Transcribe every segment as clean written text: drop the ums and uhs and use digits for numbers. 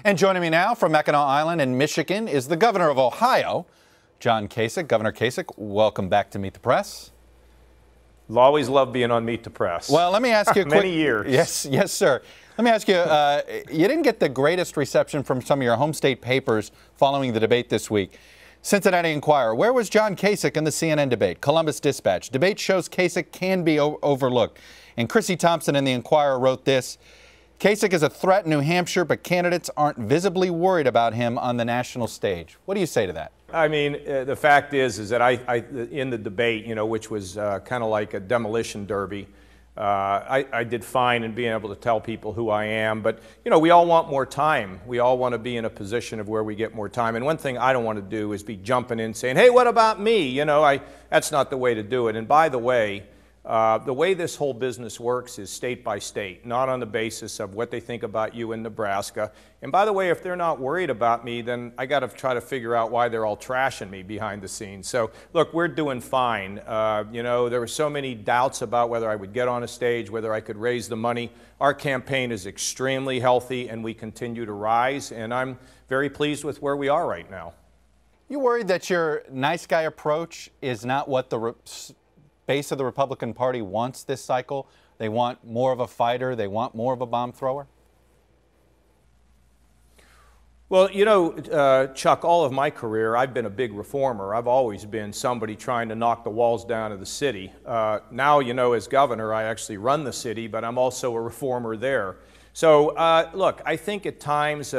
And joining me now from Mackinac Island in Michigan is the governor of Ohio, John Kasich. Governor Kasich, welcome back to Meet the Press. I'll always love being on Meet the Press. Well, let me ask you a quick... Many years. Yes, sir. Let me ask you, you didn't get the greatest reception from some of your home state papers following the debate this week. Cincinnati Enquirer, where was John Kasich in the CNN debate? Columbus Dispatch, debate shows Kasich can be overlooked. And Chrissy Thompson in the Enquirer wrote this: Kasich is a threat in New Hampshire, but candidates aren't visibly worried about him on the national stage. What do you say to that? I mean, the fact is that I in the debate, which was kind of like a demolition derby, I did fine in being able to tell people who I am. But, we all want more time. We all want to be in a position of where we get more time. And one thing I don't want to do is be jumping in saying, hey, what about me? That's not the way to do it. And by the way this whole business works is state by state, not on the basis of what they think about you in Nebraska. And by the way, if they're not worried about me, then I got to try to figure out why they're all trashing me behind the scenes. So, look, we're doing fine. There were so many doubts about whether I would get on a stage, whether I could raise the money. Our campaign is extremely healthy, and we continue to rise, and I'm very pleased with where we are right now. You worried that your nice guy approach is not what the base of the Republican Party wants this cycle? They want more of a fighter. They want more of a bomb thrower? Well, Chuck, all of my career, I've been a big reformer. I've always been somebody trying to knock the walls down of the city. Now, as governor, I actually run the city, but I'm also a reformer there. So, look, I think at times,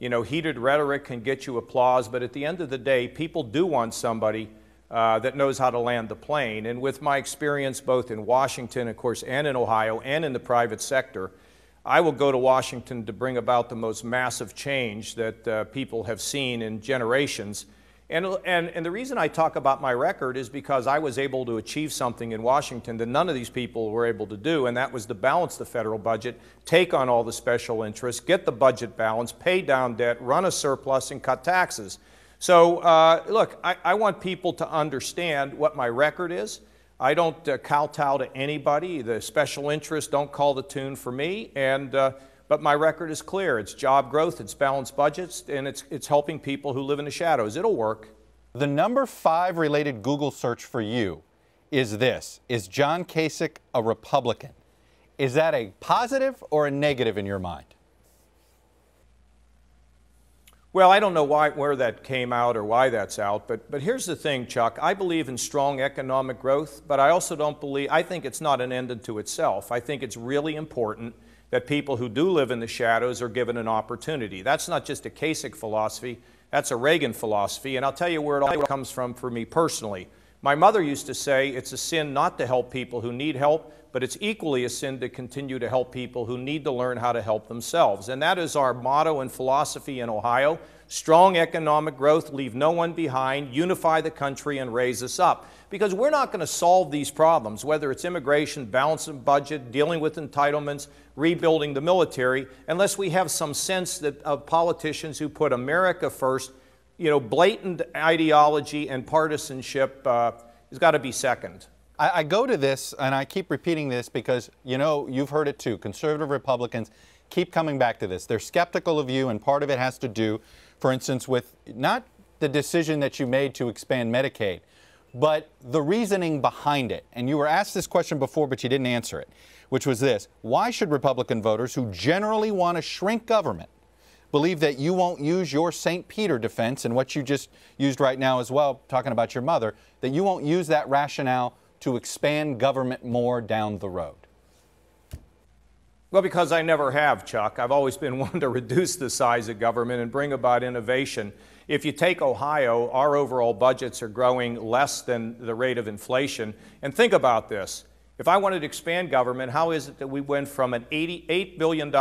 heated rhetoric can get you applause, but at the end of the day, people do want somebody that knows how to land the plane. And with my experience both in Washington, of course, and in Ohio, and in the private sector, I will go to Washington to bring about the most massive change that people have seen in generations. And the reason I talk about my record is because I was able to achieve something in Washington that none of these people were able to do, and that was to balance the federal budget, take on all the special interests, get the budget balance, pay down debt, run a surplus, and cut taxes. So, look, I want people to understand what my record is. I don't kowtow to anybody. The special interests don't call the tune for me. But my record is clear. It's job growth, it's balanced budgets, and it's helping people who live in the shadows. It'll work. The number 5 related Google search for you is this: is John Kasich a Republican? Is that a positive or a negative in your mind? Well, I don't know where that came out or why that's out, but here's the thing, Chuck. I believe in strong economic growth, but I also I think it's not an end unto itself. I think it's really important that people who do live in the shadows are given an opportunity. That's not just a Kasich philosophy, that's a Reagan philosophy, and I'll tell you where it all comes from for me personally. My mother used to say it's a sin not to help people who need help, but it's equally a sin to continue to help people who need to learn how to help themselves. And that is our motto and philosophy in Ohio: strong economic growth, leave no one behind, unify the country, and raise us up. Because we're not going to solve these problems, whether it's immigration, balancing budget, dealing with entitlements, rebuilding the military, unless we have some sense of politicians who put America first. Blatant ideology and partisanship has got to be second. I go to this, and I keep repeating this because, you've heard it too. Conservative Republicans keep coming back to this. They're skeptical of you, and part of it has to do, for instance, with not the decision that you made to expand Medicaid, but the reasoning behind it. And you were asked this question before, but you didn't answer it, which was this: why should Republican voters who generally want to shrink government believe that you won't use your St. Peter defense, and what you just used right now as well, talking about your mother, that you won't use that rationale to expand government more down the road? Well, because I never have, Chuck. I've always been one to reduce the size of government and bring about innovation. If you take Ohio, our overall budgets are growing less than the rate of inflation. And think about this. If I wanted to expand government, how is it that we went from an $88 billion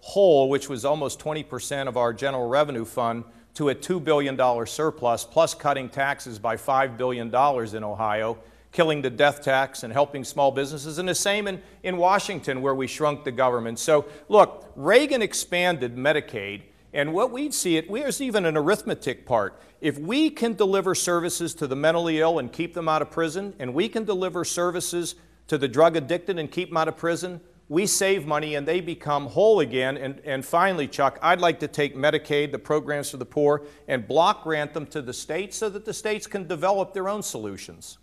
hole, which was almost 20% of our general revenue fund, to a $2 billion surplus, plus cutting taxes by $5 billion in Ohio, killing the death tax and helping small businesses, and the same in Washington, where we shrunk the government. So, look, Reagan expanded Medicaid, and what we'd see, there's even an arithmetic part. If we can deliver services to the mentally ill and keep them out of prison, and we can deliver services to the drug addicted and keep them out of prison, we save money and they become whole again. And finally, Chuck, I'd like to take Medicaid, the programs for the poor, and block grant them to the states so that the states can develop their own solutions.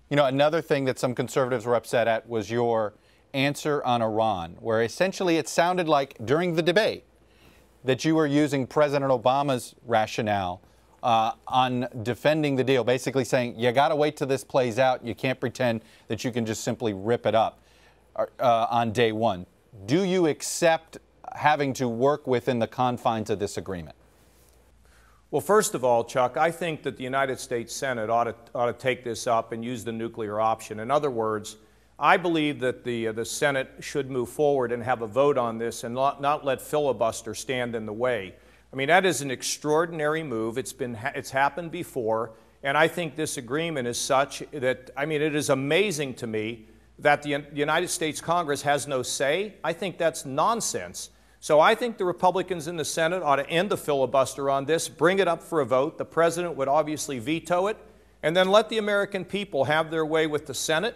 You know, another thing that some conservatives were upset at was your answer on Iran, where essentially it sounded like during the debate that you were using President Obama's rationale on defending the deal, basically saying you got to wait till this plays out. You can't pretend that you can just simply rip it up on day one. Do you accept having to work within the confines of this agreement? Well, first of all, Chuck, I think that the United States Senate ought to take this up and use the nuclear option. In other words, I believe that the Senate should move forward and have a vote on this and not let filibuster stand in the way. I mean, that is an extraordinary move. It's happened before, and I think this agreement is such that, I mean, it is amazing to me that the United States Congress has no say. I think that's nonsense. So I think the Republicans in the Senate ought to end the filibuster on this, bring it up for a vote. The president would obviously veto it, and then let the American people have their way with the Senate,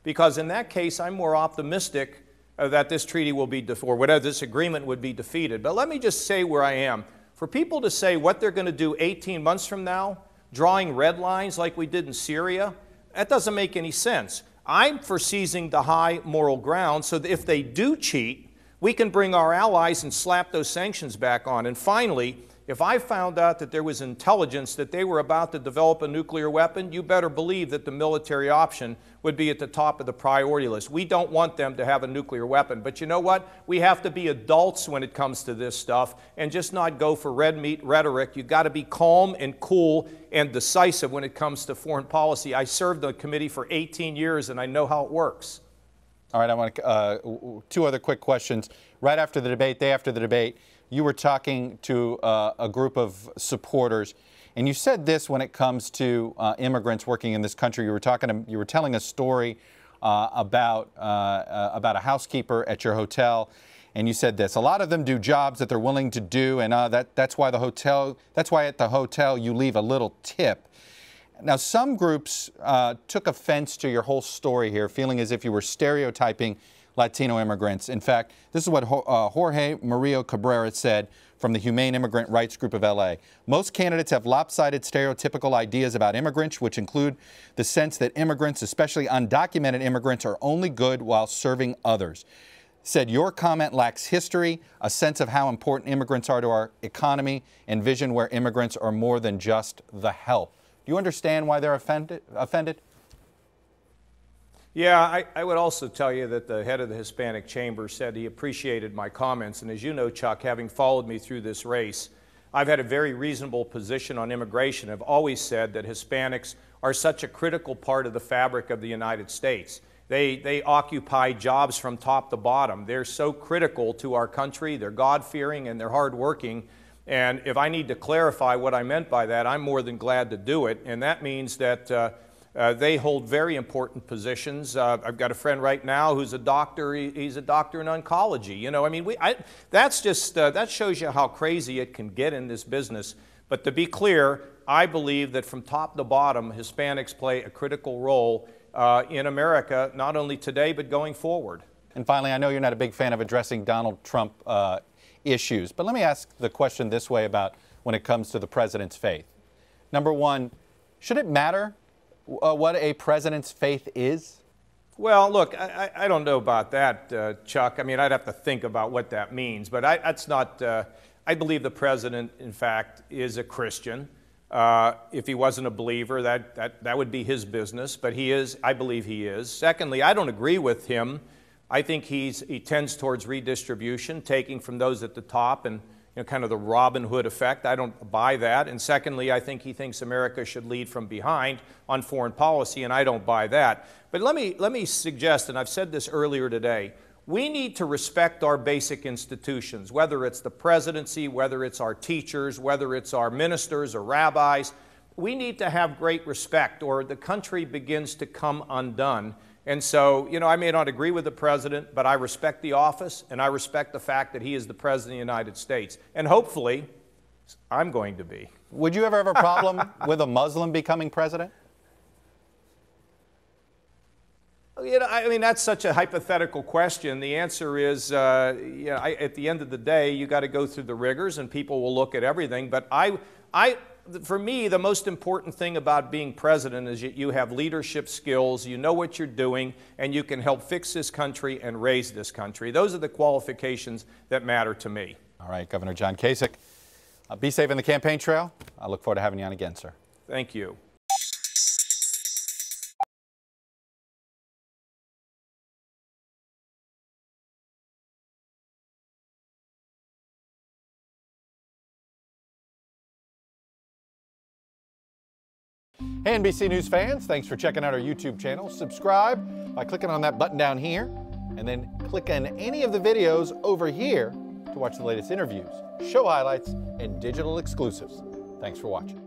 because in that case, I'm more optimistic that this treaty will be, or whatever, this agreement would be defeated. But let me just say where I am. For people to say what they're going to do 18 months from now, drawing red lines like we did in Syria, that doesn't make any sense. I'm for seizing the high moral ground so that if they do cheat, we can bring our allies and slap those sanctions back on. And finally, if I found out that there was intelligence that they were about to develop a nuclear weapon, you better believe that the military option would be at the top of the priority list. We don't want them to have a nuclear weapon. But you know what? We have to be adults when it comes to this stuff and just not go for red meat rhetoric. You've got to be calm and cool and decisive when it comes to foreign policy. I served on the committee for 18 years and I know how it works. All right, I want two other quick questions. Right after the debate, day after the debate, you were talking to a group of supporters, and you said this when it comes to immigrants working in this country. You were telling a story about a housekeeper at your hotel, and you said this: a lot of them do jobs that they're willing to do, and that's why at the hotel you leave a little tip. Now, some groups took offense to your whole story here, feeling as if you were stereotyping Latino immigrants. In fact, this is what Jorge Murillo Cabrera said from the Humane Immigrant Rights Group of LA. Most candidates have lopsided stereotypical ideas about immigrants, which include the sense that immigrants, especially undocumented immigrants, are only good while serving others. Said your comment lacks history, a sense of how important immigrants are to our economy, and vision where immigrants are more than just the help. Do you understand why they're offended? Yeah, I would also tell you that the head of the Hispanic Chamber said he appreciated my comments. And as you know, Chuck, having followed me through this race, I've had a very reasonable position on immigration. I've always said that Hispanics are such a critical part of the fabric of the United States. They occupy jobs from top to bottom. They're so critical to our country. They're God-fearing and they're hardworking. And if I need to clarify what I meant by that, I'm more than glad to do it. And that means that they hold very important positions. I've got a friend right now who's a doctor. He's a doctor in oncology. You know, I mean, that shows you how crazy it can get in this business. But to be clear, I believe that from top to bottom, Hispanics play a critical role in America, not only today, but going forward. And finally, I know you're not a big fan of addressing Donald Trump issues, but let me ask the question this way about when it comes to the president's faith. Number one, should it matter what a president's faith is? Well, look, I don't know about that, Chuck. I mean, I'd have to think about what that means, but that's not, I believe the president, in fact, is a Christian. If he wasn't a believer, that would be his business, but he is, I believe he is. Secondly, I don't agree with him. I think he tends towards redistribution, taking from those at the top and kind of the Robin Hood effect. I don't buy that. And secondly, I think he thinks America should lead from behind on foreign policy, and I don't buy that. But let me suggest, and I've said this earlier today, we need to respect our basic institutions, whether it's the presidency, whether it's our teachers, whether it's our ministers or rabbis. We need to have great respect, or the country begins to come undone. And so, I may not agree with the president, but I respect the office, and I respect the fact that he is the president of the United States. And hopefully, I'm going to be. Would you ever have a problem with a Muslim becoming president? You know, I mean, that's such a hypothetical question. The answer is, you know, at the end of the day, you got to go through the rigors, and people will look at everything. But for me, the most important thing about being president is that you have leadership skills, you know what you're doing, and you can help fix this country and raise this country. Those are the qualifications that matter to me. All right, Governor John Kasich, be safe in the campaign trail. I look forward to having you on again, sir. Thank you. Hey, NBC News fans, thanks for checking out our YouTube channel. Subscribe by clicking on that button down here, and then click on any of the videos over here to watch the latest interviews, show highlights, and digital exclusives. Thanks for watching.